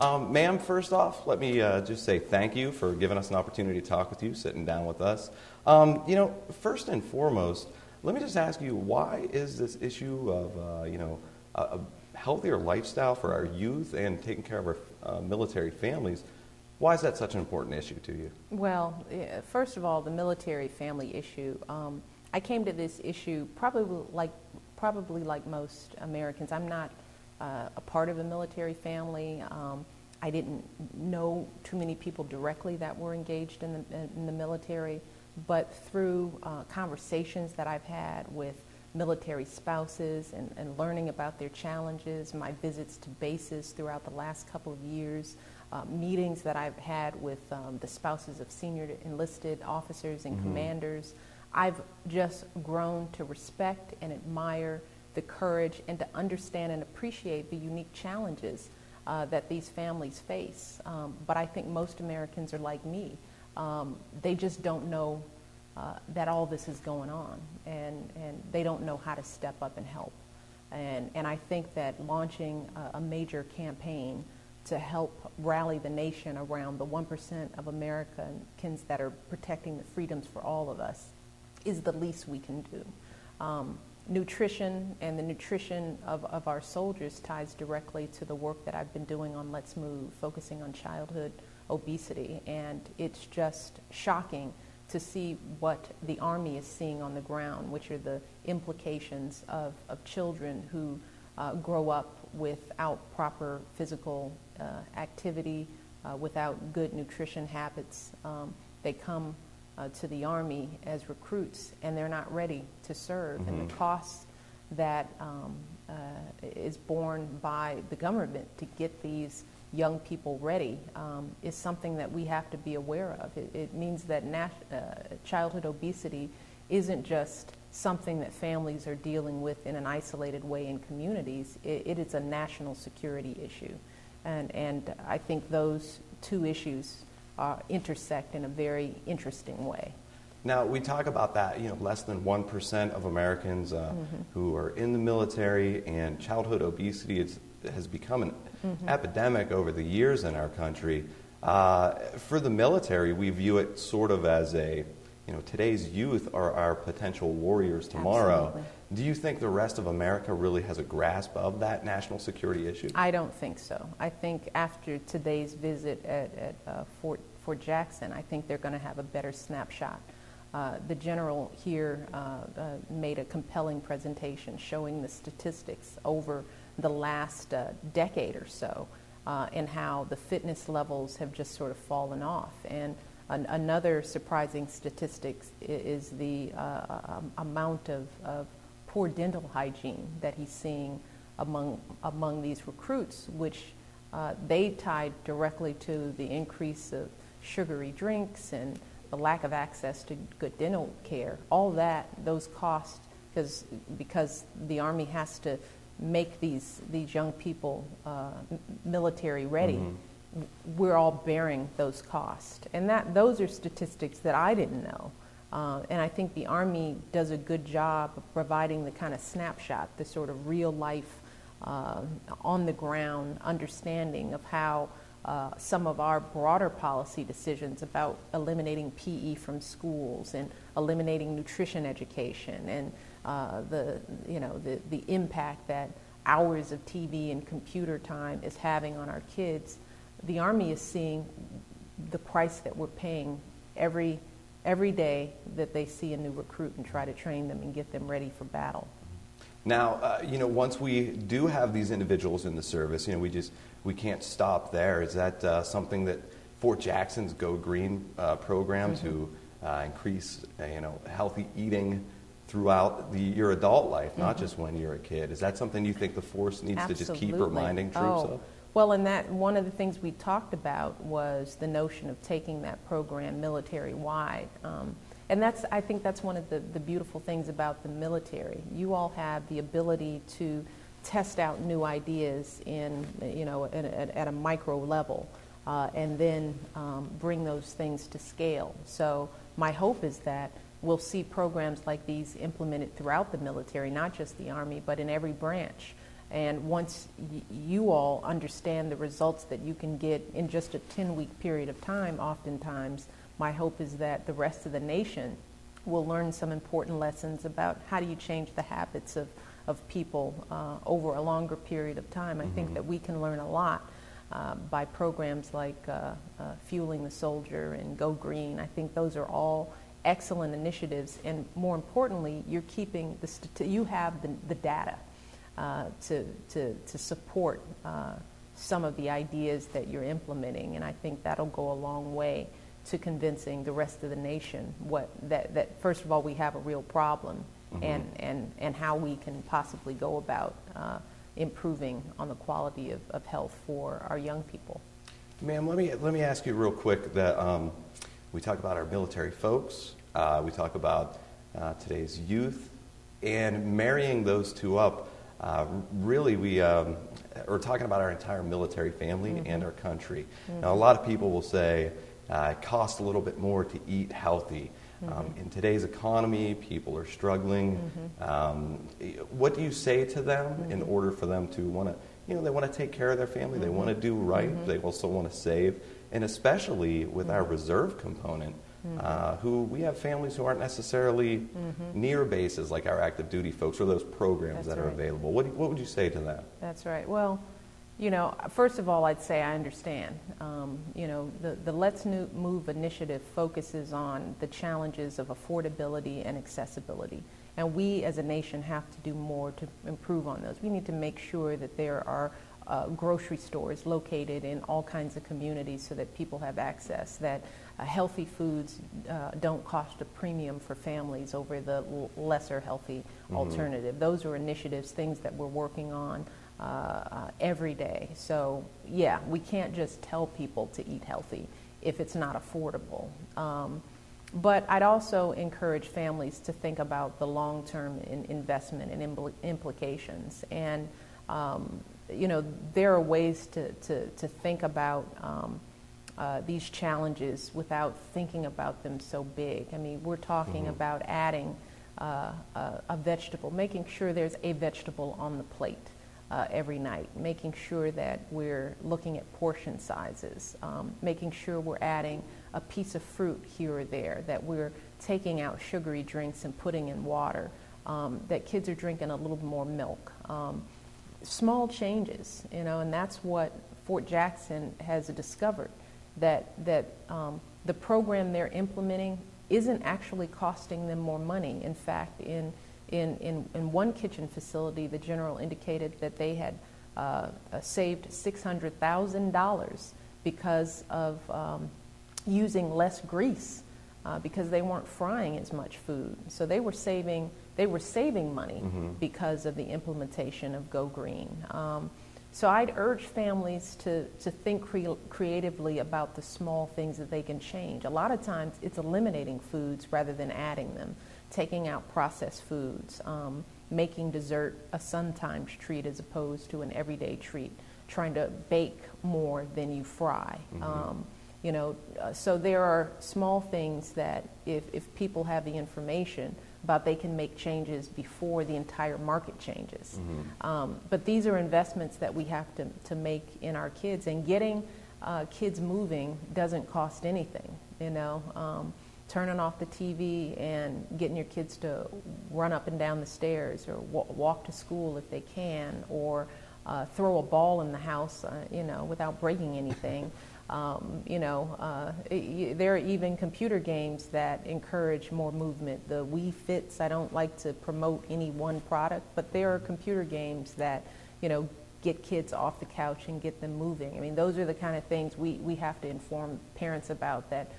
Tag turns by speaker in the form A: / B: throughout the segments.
A: Ma'am, first off, let me just say thank you for giving us an opportunity to talk with you, sitting down with us. First and foremost, let me just ask you, why is this issue of, a healthier lifestyle for our youth and taking care of our military families, why is that such an important issue to you?
B: Well, first of all, the military family issue. I came to this issue probably like most Americans. I'm not a part of a military family. I didn't know too many people directly that were engaged in the military, but through conversations that I've had with military spouses and learning about their challenges, my visits to bases throughout the last couple of years, meetings that I've had with the spouses of senior enlisted officers and commanders, I've just grown to respect and admire the courage and to understand and appreciate the unique challenges that these families face. But I think most Americans are like me. They just don't know that all this is going on, and they don't know how to step up and help. And I think that launching a major campaign to help rally the nation around the 1% of Americans that are protecting the freedoms for all of us is the least we can do. Nutrition and the nutrition of our soldiers ties directly to the work that I've been doing on Let's Move, focusing on childhood obesity. And it's just shocking to see what the Army is seeing on the ground, which are the implications of children who grow up without proper physical activity, without good nutrition habits. They come to the Army as recruits, and they're not ready to serve. And the cost that is borne by the government to get these young people ready is something that we have to be aware of. It means that childhood obesity isn't just something that families are dealing with in an isolated way in communities. It is a national security issue. And I think those two issues intersect in a very interesting way.
A: Now, we talk about that, less than 1% of Americans who are in the military, and childhood obesity has become an epidemic over the years in our country. For the military, we view it sort of as today's youth are our potential warriors tomorrow.
B: Absolutely.
A: Do you think the rest of America really has a grasp of that national security issue?
B: I don't think so. I think after today's visit at Fort Jackson, I think they're going to have a better snapshot. The general here made a compelling presentation showing the statistics over the last decade or so and how the fitness levels have just sort of fallen off. And another surprising statistic is the amount of poor dental hygiene that he's seeing among these recruits, which they tied directly to the increase of sugary drinks and the lack of access to good dental care. All that, those costs, because the Army has to make these young people military ready, we're all bearing those costs. And those are statistics that I didn't know. And I think the Army does a good job of providing the kind of snapshot, the sort of real life, on the ground understanding of how some of our broader policy decisions about eliminating PE from schools and eliminating nutrition education and the impact that hours of TV and computer time is having on our kids. The Army is seeing the price that we're paying every day that they see a new recruit and try to train them and get them ready for battle.
A: Now, once we do have these individuals in the service, we can't stop there. Is that something that Fort Jackson's Go Green program to increase, healthy eating throughout your adult life, not just when you're a kid? Is that something you think the force needs to just keep reminding troops of?
B: Well, and that one of the things we talked about was the notion of taking that program military-wide. And I think that's one of the beautiful things about the military. You all have the ability to test out new ideas at a micro level, and then bring those things to scale. So my hope is that we'll see programs like these implemented throughout the military, not just the Army, but in every branch. And once you all understand the results that you can get in just a 10-week period of time, oftentimes, my hope is that the rest of the nation will learn some important lessons about how do you change the habits of people over a longer period of time. I think that we can learn a lot by programs like Fueling the Soldier and Go Green. I think those are all excellent initiatives, and more importantly, you're keeping you have the data to support some of the ideas that you're implementing, and I think that'll go a long way to convincing the rest of the nation that first of all we have a real problem, and how we can possibly go about improving on the quality of health for our young people.
A: Ma'am, let me ask you real quick that we talk about our military folks, we talk about today's youth, and marrying those two up, really we are talking about our entire military family and our country. Now, a lot of people will say it costs a little bit more to eat healthy. In today's economy, people are struggling. What do you say to them in order for them to want to, they want to take care of their family, they want to do right, they also want to save, and especially with our reserve component, who we have families who aren't necessarily near bases like our active duty folks or those programs that are available. What would you say to that?
B: That's right. Well, first of all, I'd say I understand. The Let's Move initiative focuses on the challenges of affordability and accessibility. And we as a nation have to do more to improve on those. We need to make sure that there are grocery stores located in all kinds of communities so that people have access, that healthy foods don't cost a premium for families over the lesser healthy alternative. Those are initiatives, things that we're working on every day. So yeah, we can't just tell people to eat healthy if it's not affordable. But I'd also encourage families to think about the long-term investment and implications. And there are ways to think about these challenges without thinking about them so big. I mean, we're talking about adding a vegetable, making sure there's a vegetable on the plate every night, making sure that we're looking at portion sizes, making sure we're adding a piece of fruit here or there, that we're taking out sugary drinks and putting in water, that kids are drinking a little more milk. Small changes, and that's what Fort Jackson has discovered, that the program they're implementing isn't actually costing them more money. In fact, in one kitchen facility, the general indicated that they had saved $600,000 because of using less grease, because they weren't frying as much food. So they were saving money because of the implementation of Go Green. So I'd urge families to think creatively about the small things that they can change. A lot of times it's eliminating foods rather than adding them, taking out processed foods, making dessert a sometimes treat as opposed to an everyday treat, trying to bake more than you fry. So there are small things that if people have the information about, they can make changes before the entire market changes. But these are investments that we have to make in our kids, and getting kids moving doesn't cost anything. Turning off the TV and getting your kids to run up and down the stairs, or walk to school if they can, or throw a ball in the house, without breaking anything. There are even computer games that encourage more movement. The Wii Fits, I don't like to promote any one product, but there are computer games that, get kids off the couch and get them moving. I mean, those are the kind of things we have to inform parents about, that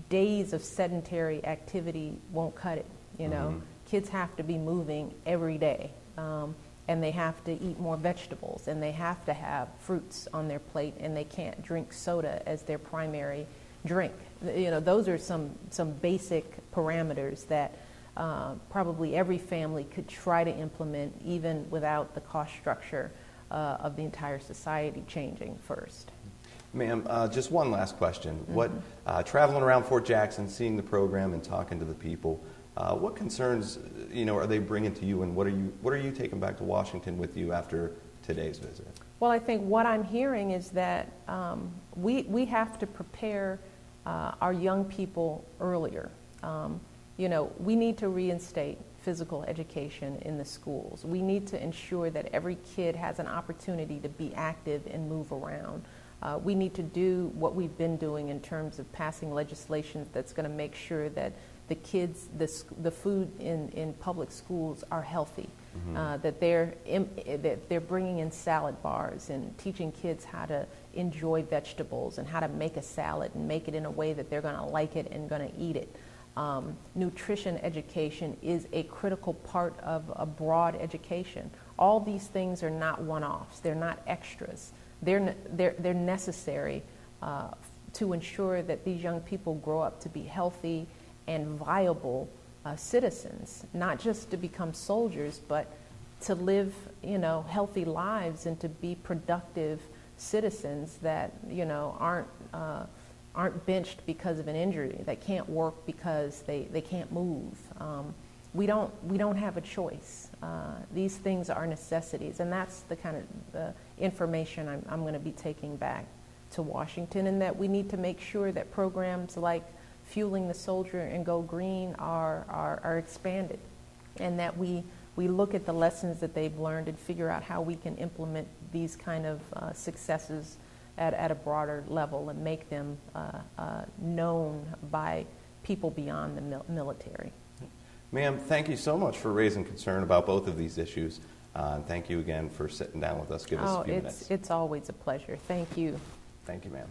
B: days of sedentary activity won't cut it. Kids have to be moving every day. And they have to eat more vegetables, and they have to have fruits on their plate, and they can't drink soda as their primary drink. Those are some basic parameters that probably every family could try to implement, even without the cost structure of the entire society changing first.
A: Ma'am, just one last question. What traveling around Fort Jackson, seeing the program and talking to the people, What concerns, are they bringing to you, and what are you taking back to Washington with you after today's visit?
B: Well, I think what I'm hearing is that we have to prepare our young people earlier. We need to reinstate physical education in the schools. We need to ensure that every kid has an opportunity to be active and move around. We need to do what we've been doing in terms of passing legislation that's going to make sure that the kids, the food in public schools are healthy, that they're bringing in salad bars and teaching kids how to enjoy vegetables and how to make a salad and make it in a way that they're going to like it and going to eat it. Nutrition education is a critical part of a broad education. All these things are not one-offs. They're not extras. They're necessary to ensure that these young people grow up to be healthy and viable citizens, not just to become soldiers, but to live, healthy lives and to be productive citizens that, aren't benched because of an injury, that can't work because they can't move. We don't have a choice. These things are necessities, and that's the kind of the information I'm going to be taking back to Washington, and that we need to make sure that programs like Fueling the Soldier and Go Green are expanded, and that we look at the lessons that they've learned and figure out how we can implement these kind of successes at a broader level and make them known by people beyond the military.
A: Ma'am, thank you so much for raising concern about both of these issues. Thank you again for sitting down with us. Give us a few minutes.
B: It's always a pleasure. Thank you.
A: Thank you, ma'am.